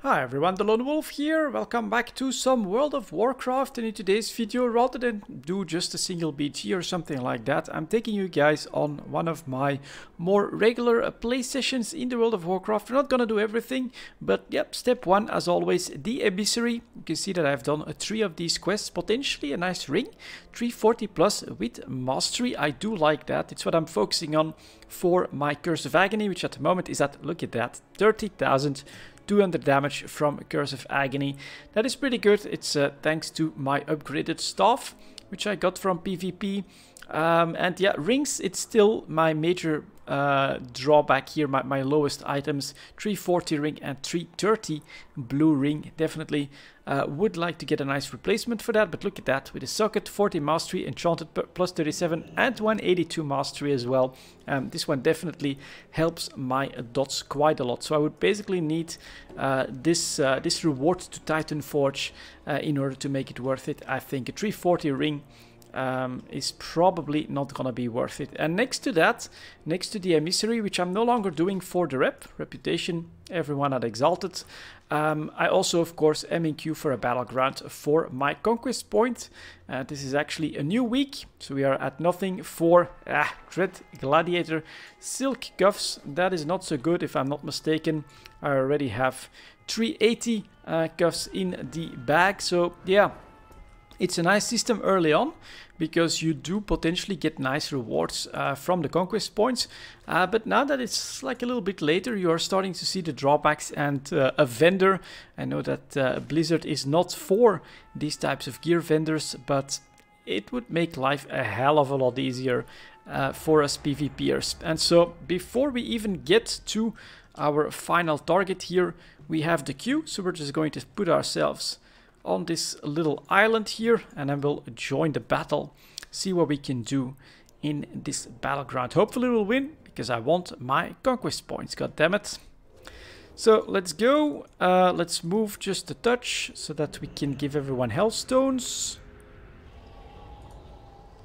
Hi everyone, delonewolf here. Welcome back to some World of Warcraft, and in today's video, rather than do just a single BG or something like that, I'm taking you guys on one of my more regular play sessions in the World of Warcraft. We're not gonna do everything, but yep, step one, as always, the emissary. You can see that I've done 3 of these quests, potentially a nice ring, 340 plus with mastery. I do like that. It's what I'm focusing on for my Curse of Agony, which at the moment is at, look at that, 30,200 damage from Curse of Agony. That is pretty good. It's thanks to my upgraded staff, which I got from PvP. And yeah, rings, it's still my major drawback here, my lowest items. 340 ring and 330 blue ring. Definitely would like to get a nice replacement for that, but look at that, with a socket, 40 mastery, enchanted plus 37 and 182 mastery as well. This one definitely helps my dots quite a lot. So I would basically need this reward to Titan Forge in order to make it worth it. I think a 340 ring is probably not gonna be worth it. And next to that, next to the emissary, which I'm no longer doing for the reputation, everyone had exalted, I also of course am in queue for a battleground for my conquest point. This is actually a new week, so we are at nothing for Dread Gladiator silk cuffs. That is not so good if I'm not mistaken. I already have 380 cuffs in the bag, so yeah. It's a nice system early on, because you do potentially get nice rewards from the conquest points. But now that it's like a little bit later, you are starting to see the drawbacks, and a vendor. I know that Blizzard is not for these types of gear vendors, but it would make life a hell of a lot easier for us PvPers. And so before we even get to our final target here, we have the queue. So we're just going to put ourselves on this little island here, and then we'll join the battle, see what we can do in this battleground. Hopefully we'll win, because I want my conquest points, god damn it. So let's go. Let's move just a touch so that we can give everyone health stones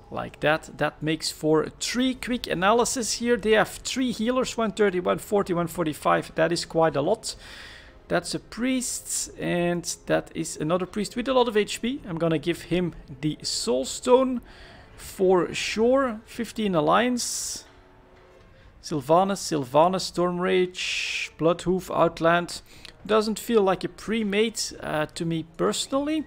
like that. That makes for 3 quick analysis here. They have 3 healers, 130, 140, 145. That is quite a lot. That's a priest, and that is another priest with a lot of HP. I'm gonna give him the soul stone for sure. 15 alliance. Sylvanas, Stormrage, Bloodhoof, Outland. Doesn't feel like a pre-made to me personally.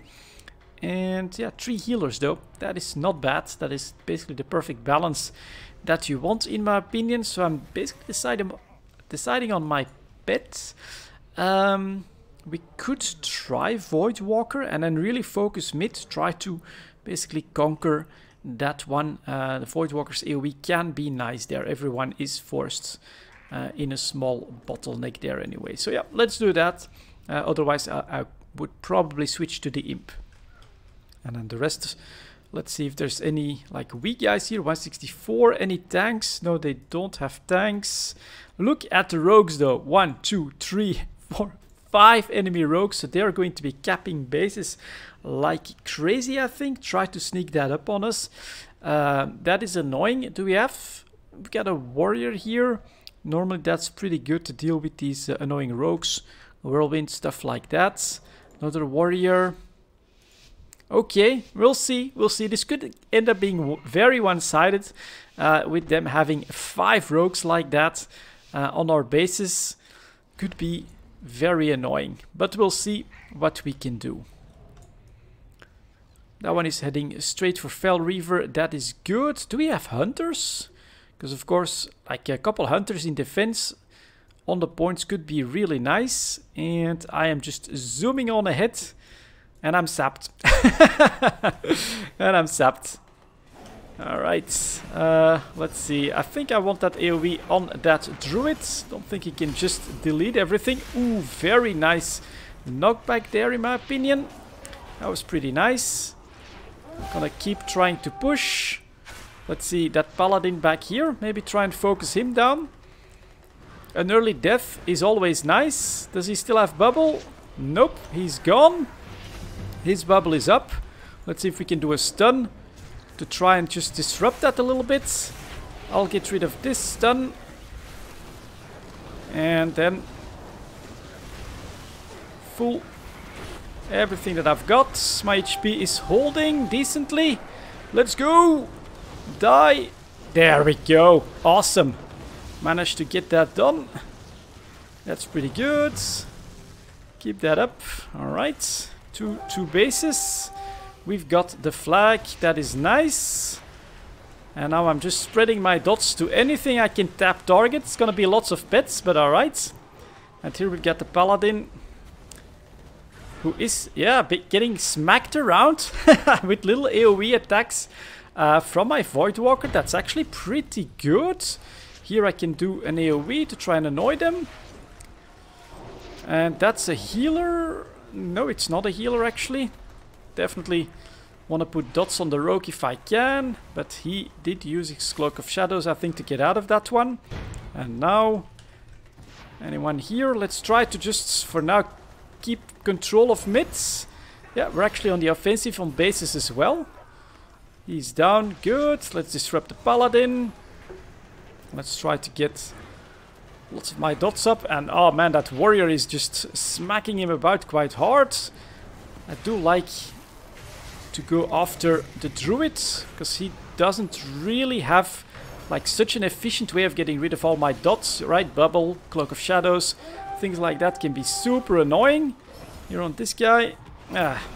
And yeah, 3 healers though. That is not bad. That is basically the perfect balance that you want, in my opinion. So I'm basically deciding on my pets. We could try Voidwalker and then really focus mid, try to basically conquer that one. The Voidwalker's AoE can be nice there. Everyone is forced in a small bottleneck there anyway. So yeah, let's do that. Otherwise I would probably switch to the Imp. And then the rest, let's see if there's any like weak guys here. 164, any tanks? No, they don't have tanks. Look at the rogues though. 1, 2, 3, 4, 5 enemy rogues, so they're going to be capping bases like crazy, I think. Try to sneak that up on us. That is annoying. We've got a warrior here. Normally that's pretty good to deal with these annoying rogues. Whirlwind, stuff like that. Another warrior. Okay, we'll see. We'll see. This could end up being very one-sided with them having 5 rogues like that on our bases. Could be very annoying, but we'll see what we can do. That one is heading straight for Fel Reaver. That is good. Do we have hunters? Because of course, like a couple hunters in defense on the points could be really nice. And I am just zooming on ahead, and I'm sapped. And I'm sapped. Alright, let's see. I think I want that AoE on that druid. Don't think he can just delete everything. Ooh, very nice knockback there, in my opinion. That was pretty nice. Gonna keep trying to push. Let's see, that paladin back here. Maybe try and focus him down. An early death is always nice. Does he still have bubble? Nope, he's gone. His bubble is up. Let's see if we can do a stun to try and just disrupt that a little bit. I'll get rid of this stun. And then full everything that I've got. My HP is holding decently. Let's go! Die! There we go. Awesome. Managed to get that done. That's pretty good. Keep that up. Alright. Two bases. We've got the flag. That is nice. And now I'm just spreading my dots to anything I can tap target. It's gonna be lots of pets, but alright. And here we've got the paladin, who is, yeah, getting smacked around with little AoE attacks from my Void Walker. That's actually pretty good. Here I can do an AoE to try and annoy them. And that's a healer. No, it's not a healer actually. Definitely want to put dots on the rogue if I can. But he did use his Cloak of Shadows, I think, to get out of that one. And now, anyone here? Let's try to just, for now, keep control of mids. Yeah, we're actually on the offensive on bases as well. He's down, good. Let's disrupt the paladin. Let's try to get lots of my dots up. And oh man, that warrior is just smacking him about quite hard. I do like to go after the druid, because he doesn't really have like such an efficient way of getting rid of all my dots, right? Bubble, Cloak of Shadows, things like that can be super annoying. Here on this guy,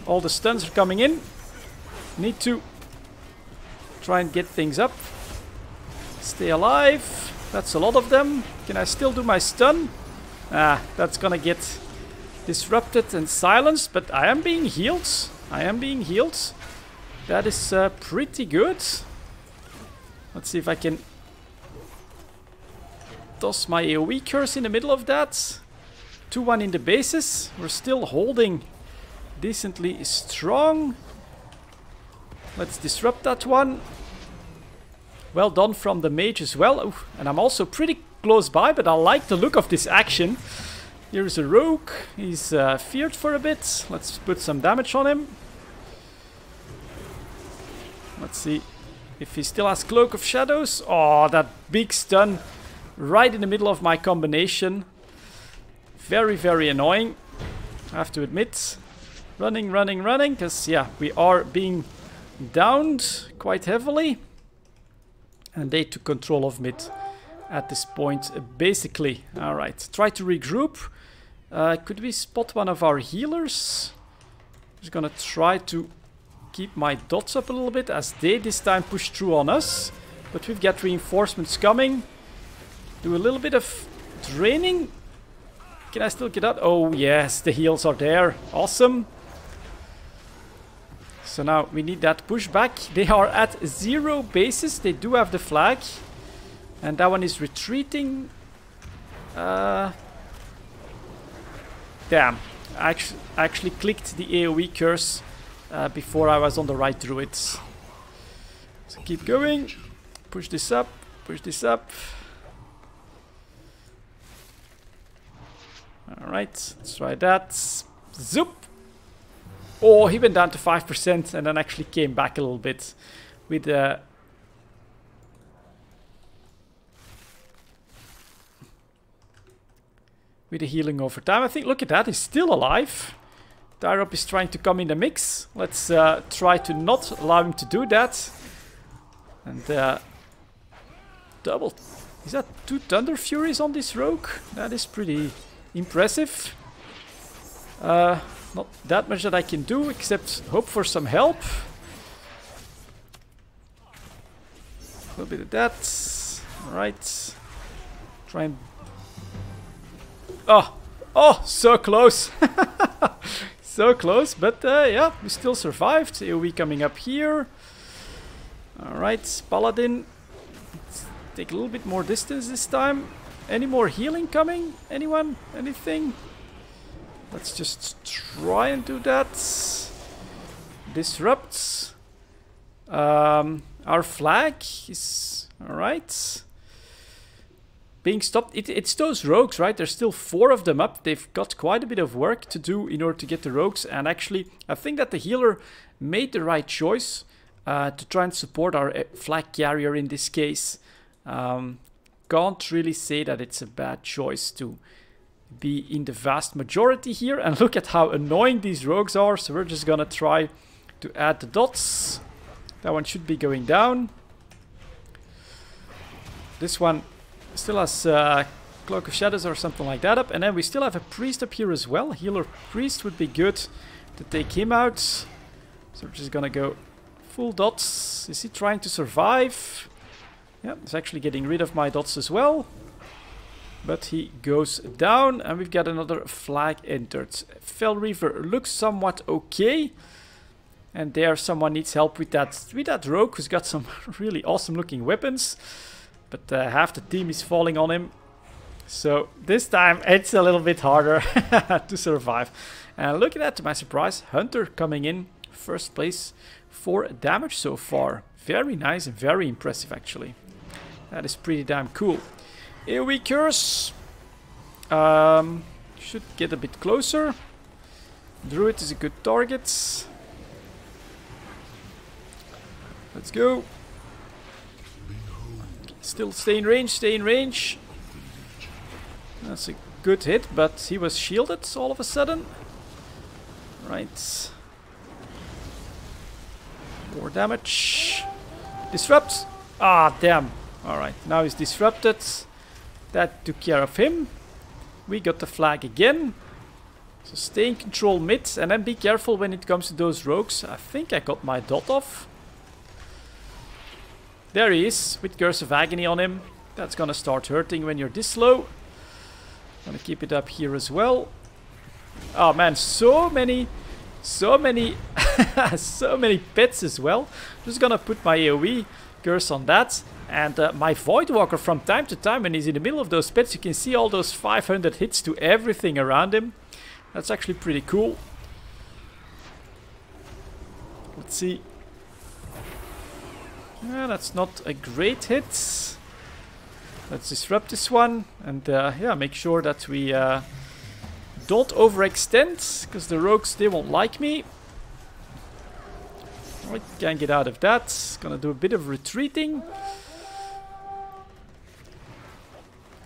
all the stuns are coming in. Need to try and get things up. Stay alive. That's a lot of them. Can I still do my stun? That's gonna get disrupted and silenced, but I am being healed. I am being healed. That is pretty good. Let's see if I can toss my AoE curse in the middle of that. 2-1 in the bases. We're still holding decently strong. Let's disrupt that one. Well done from the mage as well. Ooh, and I'm also pretty close by, but I like the look of this action. Here's a rogue. He's feared for a bit. Let's put some damage on him. Let's see if he still has Cloak of Shadows. Oh, that big stun right in the middle of my combination. Very, very annoying, I have to admit. Running, because yeah, we are being downed quite heavily. And they took control of mid at this point, basically. Alright, try to regroup. Could we spot one of our healers? Just gonna try to keep my dots up a little bit as they this time push through on us. But we've got reinforcements coming. Do a little bit of draining. Can I still get out? Oh yes, the heals are there. Awesome. So now we need that pushback. They are at 0 bases. They do have the flag. And that one is retreating. Damn. I actually clicked the AoE curse before I was on the right druid. So keep going. Push this up. Push this up. Alright, let's try that. Zoop! Oh, he went down to 5% and then actually came back a little bit with the healing over time. I think, look at that, he's still alive. Tyrop is trying to come in the mix. Let's try to not allow him to do that. And double. Is that 2 Thunder Furies on this rogue? That is pretty impressive. Not that much that I can do except hope for some help. A little bit of that. Alright. Try and... Oh, so close. So close, but yeah, we still survived. AoE coming up here. Alright, Paladin. Let's take a little bit more distance this time. Any more healing coming? Anyone? Anything? Let's just try and do that. Disrupts. Our flag is alright. Being stopped. It's those rogues, right? There's still 4 of them up. They've got quite a bit of work to do in order to get the rogues. And actually, I think that the healer made the right choice to try and support our flag carrier in this case. Can't really say that it's a bad choice to be in the vast majority here. And look at how annoying these rogues are. So we're just gonna try to add the dots. That one should be going down. This one still has Cloak of Shadows or something like that up. And then we still have a priest up here as well. Healer priest would be good to take him out. So we're just gonna go full dots. Is he trying to survive? Yeah, he's actually getting rid of my dots as well. But he goes down, and we've got another flag entered. Fell Reaver looks somewhat okay. And there someone needs help with that rogue who's got some really awesome looking weapons. But half the team is falling on him. So this time it's a little bit harder to survive. And look at that, to my surprise, Hunter coming in first place for damage so far. Very nice and very impressive actually. That is pretty damn cool. AoE curse. Should get a bit closer. Druid is a good target. Let's go. Still stay in range, stay in range. That's a good hit, but he was shielded all of a sudden. Right. More damage. Disrupt. Ah, damn. Alright, now he's disrupted. That took care of him. We got the flag again. So stay in control mid, and then be careful when it comes to those rogues. I think I got my dot off. There he is, with Curse of Agony on him. That's gonna start hurting when you're this low. Gonna keep it up here as well. Oh man, so many so many pets as well. Just gonna put my AoE curse on that. And my Voidwalker, from time to time when he's in the middle of those pets, you can see all those 500 hits to everything around him. That's actually pretty cool. Let's see. Yeah, that's not a great hit. Let's disrupt this one. And yeah, make sure that we don't overextend, because the rogues, they won't like me. Alright, can't get out of that. Gonna do a bit of retreating.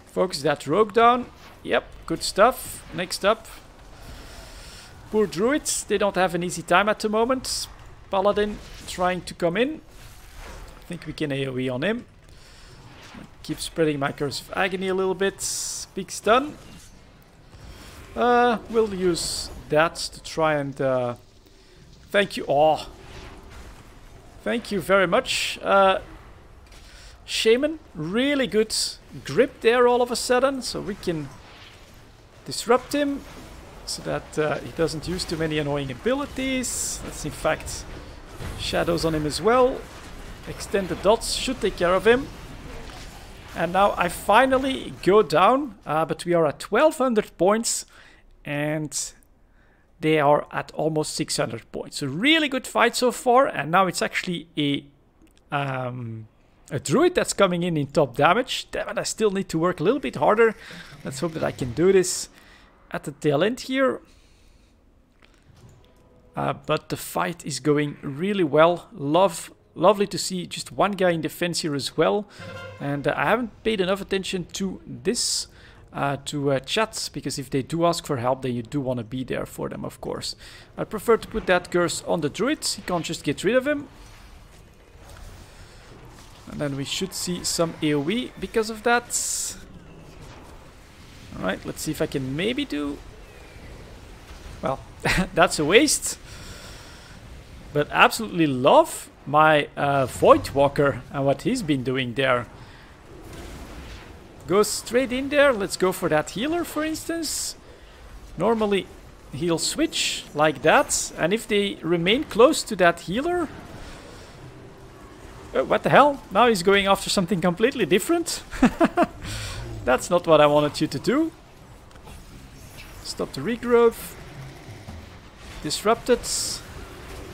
Focus that rogue down. Yep, good stuff. Next up. Poor druids, they don't have an easy time at the moment. Paladin trying to come in. I think we can AoE on him. Keep spreading my Curse of Agony a little bit. Big stun. We'll use that to try and... thank you. Oh. Thank you very much. Shaman, really good grip there all of a sudden, so we can disrupt him so that he doesn't use too many annoying abilities. Let's in fact shadows on him as well. Extended dots should take care of him. And now I finally go down, but we are at 1200 points and they are at almost 600 points. So really good fight so far, and now it's actually a druid that's coming in top damage. Damn it, I still need to work a little bit harder. Let's hope that I can do this at the tail end here. But the fight is going really well. Lovely to see just one guy in defense here as well. And I haven't paid enough attention to this, to chat, because if they do ask for help, then you do want to be there for them, of course. I prefer to put that curse on the druid. You can't just get rid of him. And then we should see some AoE because of that. Alright, let's see if I can maybe do... Well, that's a waste. But absolutely love my Voidwalker and what he's been doing there. Go straight in there. Let's go for that healer, for instance. Normally he'll switch like that. And if they remain close to that healer... Oh, what the hell? Now he's going after something completely different. That's not what I wanted you to do. Stop the regrowth. Disrupted.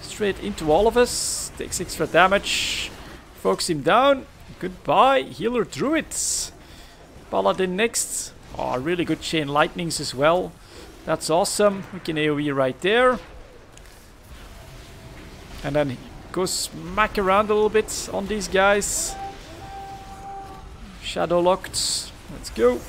Straight into all of us. Takes extra damage. Focus him down. Goodbye, healer druids. Paladin next. Oh, really good chain lightnings as well. That's awesome. We can AoE right there. And then go smack around a little bit on these guys. Shadow locked. Let's go.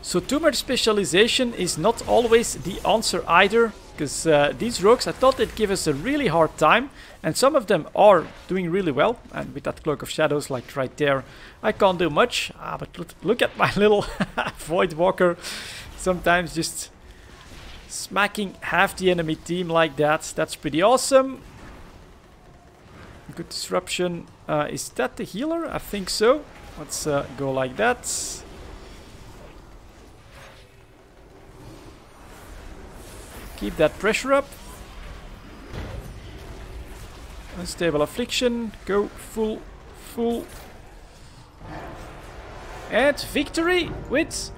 So too much specialization is not always the answer either, because these rogues, I thought they'd give us a really hard time, and some of them are doing really well, and with that Cloak of Shadows like right there, I can't do much. But look at my little Void Walker, sometimes just smacking half the enemy team like that. That's pretty awesome. Good disruption. Is that the healer? I think so. Let's go like that. Keep that pressure up. Unstable affliction. Go full. And victory with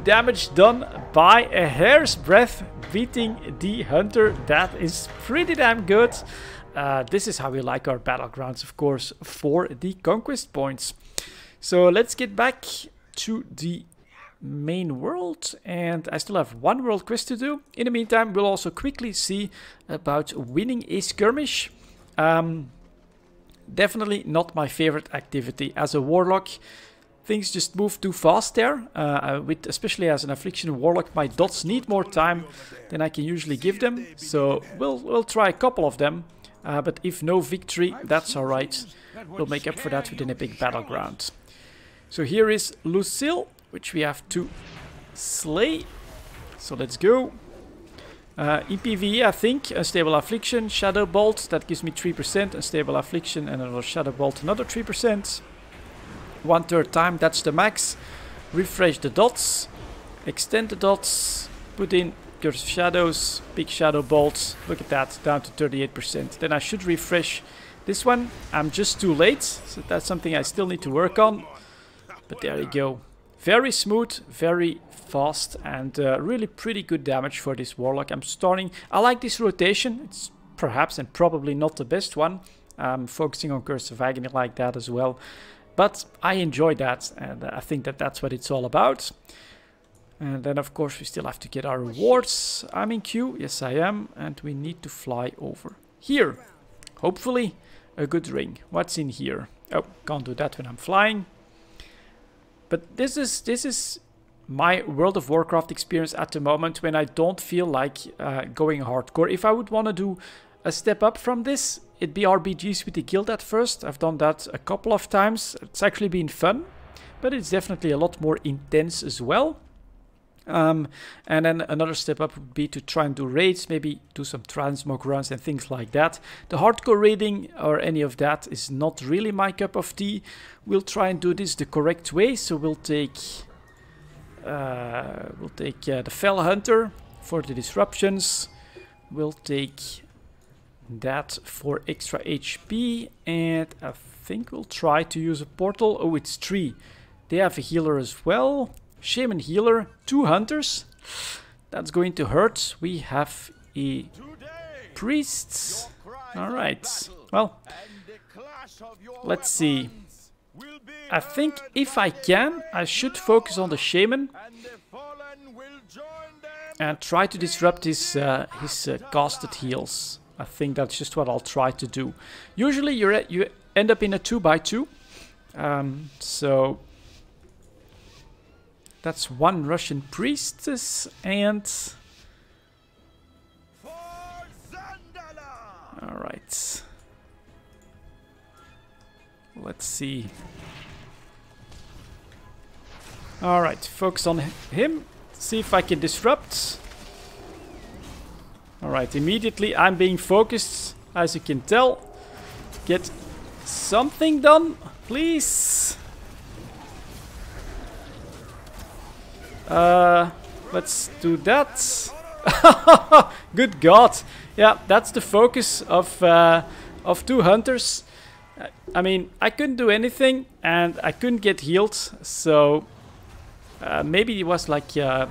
damage done by a hair's breadth, beating the hunter. That is pretty damn good. This is how we like our battlegrounds, of course, for the conquest points. So let's get back to the main world, and I still have one world quest to do. In the meantime, we'll also quickly see about winning a skirmish. Definitely not my favorite activity as a warlock. Things just move too fast there. Especially as an affliction warlock, my dots need more time than I can usually give them. So we'll try a couple of them. But if no victory, that's alright. We'll make up for that with an epic battleground. So here is Lucille, which we have to slay. So let's go. In PvE, I think, Unstable Affliction, Shadow Bolt, that gives me 3%. Unstable Affliction and another Shadow Bolt, another 3%. 1/3 time, that's the max. Refresh the dots. Extend the dots. Put in Curse of Shadows, big Shadow Bolts. Look at that, down to 38%. Then I should refresh this one. I'm just too late, so that's something I still need to work on. But there you go. Very smooth, very fast, and really pretty good damage for this warlock. I like this rotation. It's perhaps and probably not the best one. I'm focusing on Curse of Agony like that as well. But I enjoy that, and I think that that's what it's all about. And then, of course, we still have to get our rewards. I'm in queue. Yes, I am. And we need to fly over here. Hopefully, a good ring. What's in here? Oh, can't do that when I'm flying. But this is my World of Warcraft experience at the moment when I don't feel like going hardcore. If I would want to do a step up from this, it'd be RBGs with the guild at first. I've done that a couple of times. It's actually been fun, but it's definitely a lot more intense as well. And then another step up would be to try and do raids, maybe do some transmog runs and things like that. The hardcore raiding or any of that is not really my cup of tea. We'll try and do this the correct way. So we'll take the Fell Hunter for the disruptions. We'll take that for extra HP, and I think we'll try to use a portal. Oh, it's 3. They have a healer as well. Shaman healer, 2 hunters. That's going to hurt. We have a priest. Alright. Well, let's see. I think if I can, I should focus on the shaman and try to disrupt his casted heals. I think that's just what I'll try to do. Usually you end up in a 2x2. So that's 1 Russian priestess and... Alright. Let's see. Alright, focus on him. See if I can disrupt. Alright, immediately I'm being focused, as you can tell. Get something done, please. Let's do that. Good God. Yeah, that's the focus of 2 hunters. I mean, I couldn't do anything and I couldn't get healed, so maybe it was like a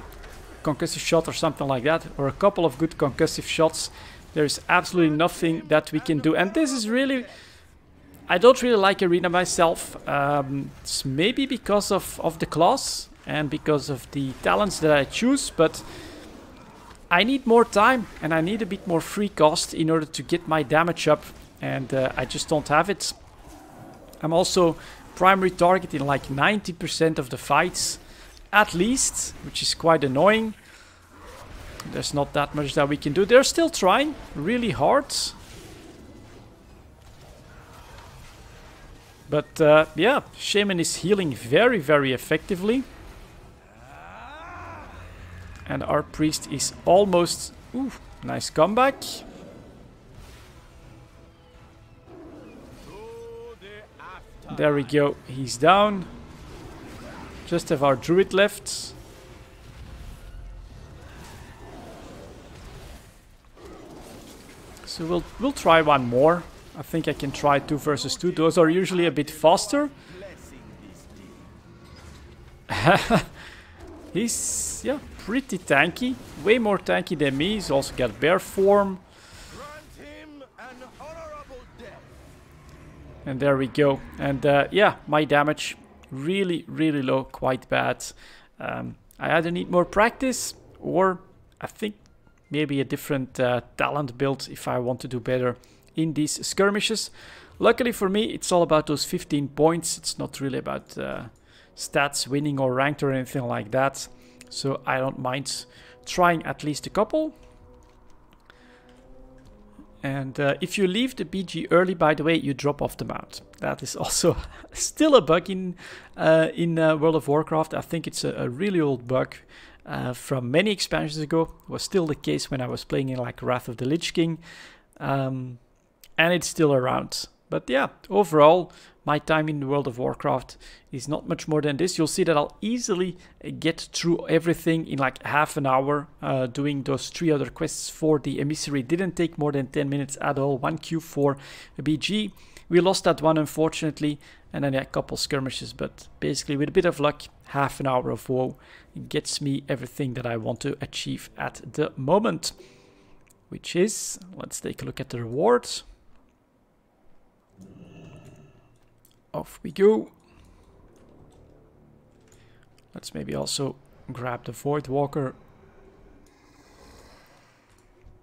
concussive shot or something like that, or a couple of good concussive shots. There's absolutely nothing that we can do, and this is really... I don't really like arena myself. It's maybe because of the class and because of the talents that I choose, but I need more time and I need a bit more free cost in order to get my damage up, and I just don't have it. I'm also primary target in like 90% of the fights. at least, which is quite annoying. There's not that much that we can do. They're still trying really hard. But yeah, Shaman is healing very, very effectively. And our priest is almost... Ooh, nice comeback. There we go, he's down. Just have our druid left. So we'll try one more. I think I can try 2 versus 2. Those are usually a bit faster. He's, yeah, pretty tanky. Way more tanky than me. He's also got bear form. And there we go. And yeah, my damage really, really low. Quite bad. I either need more practice or I think maybe a different talent build if I want to do better in these skirmishes. Luckily for me, it's all about those 15 points. It's not really about stats, winning or ranked or anything like that. So I don't mind trying at least a couple. And if you leave the BG early, by the way, you drop off the mount. That is also still a bug in World of Warcraft. I think it's a really old bug from many expansions ago. It was still the case when I was playing in like Wrath of the Lich King. And it's still around. But yeah, overall, my time in the World of Warcraft is not much more than this. You'll see that I'll easily get through everything in like half an hour. Doing those 3 other quests for the emissary didn't take more than 10 minutes at all. 1 queue for a BG. We lost that one, unfortunately, and then a couple skirmishes. But basically, with a bit of luck, half an hour of WoW gets me everything that I want to achieve at the moment. Which is, let's take a look at the rewards. Off we go. Let's maybe also grab the Void Walker.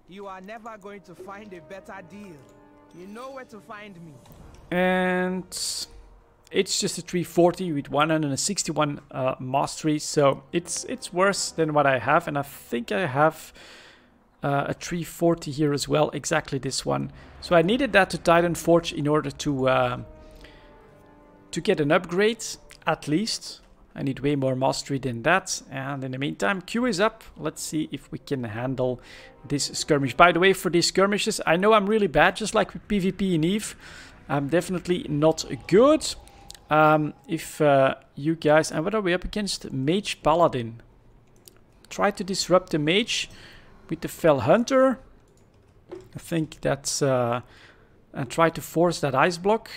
You are never going to find a better deal. You know where to find me. And it's just a 340 with 161 mastery, so it's worse than what I have, and I think I have a 340 here as well, exactly this one. So I needed that to Titan Forge in order to get an upgrade, at least. I need way more mastery than that. And in the meantime, Q is up. Let's see if we can handle this skirmish. By the way, for these skirmishes, I know I'm really bad, just like with PvP in EVE. I'm definitely not good. If you guys... And what are we up against? Mage Paladin. Try to disrupt the Mage with the Fell Hunter. I think that's... and try to force that ice block.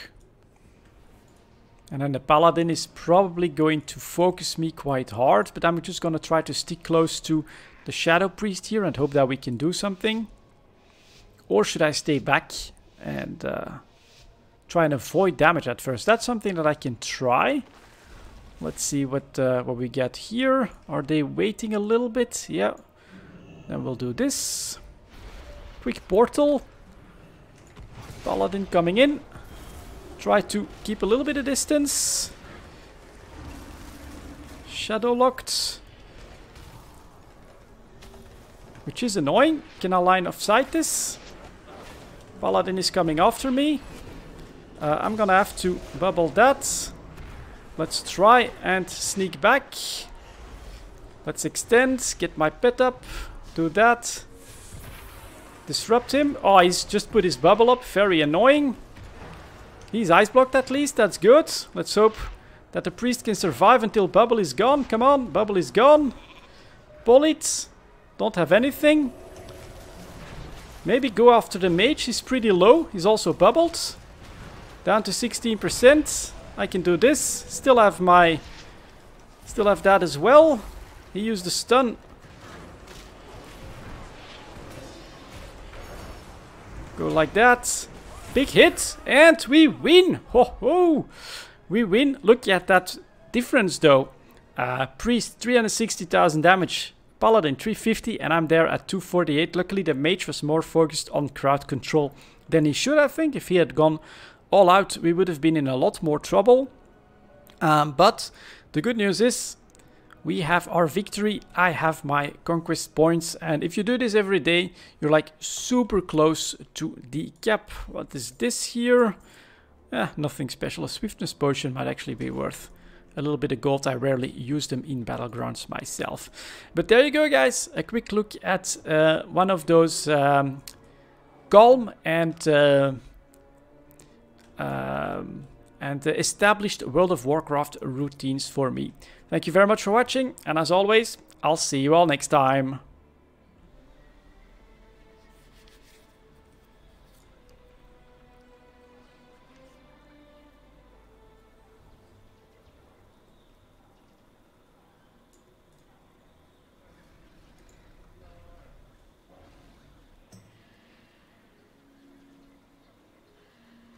And then the Paladin is probably going to focus me quite hard, but I'm just going to try to stick close to the Shadow Priest here and hope that we can do something. Or should I stay back and try and avoid damage at first? That's something that I can try. Let's see what we get here. Are they waiting a little bit? Yeah. Then we'll do this. Quick portal. Paladin coming in. Try to keep a little bit of distance. Shadow locked. Which is annoying. Can I line of sight this? Paladin is coming after me. I'm gonna have to bubble that. Let's try and sneak back. Let's extend. Get my pet up. Do that. Disrupt him. Oh, he's just put his bubble up. Very annoying. He's ice blocked at least, that's good. Let's hope that the priest can survive until bubble is gone. Come on, bubble is gone. Pull it. Don't have anything. Maybe go after the mage, he's pretty low. He's also bubbled. Down to 16%. I can do this. Still have that as well. He used the stun. Go like that. Big hit, and we win! Ho ho! We win. Look at that difference though. Priest 360,000 damage, Paladin 350, and I'm there at 248. Luckily the mage was more focused on crowd control than he should, I think. If he had gone all out, we would have been in a lot more trouble. But the good news is we have our victory. I have my conquest points, and if you do this every day, you're like super close to the cap. What is this here? Nothing special. A swiftness potion might actually be worth a little bit of gold. I rarely use them in battlegrounds myself. But there you go, guys. A quick look at one of those calm and established World of Warcraft routines for me. Thank you very much for watching, and as always, I'll see you all next time.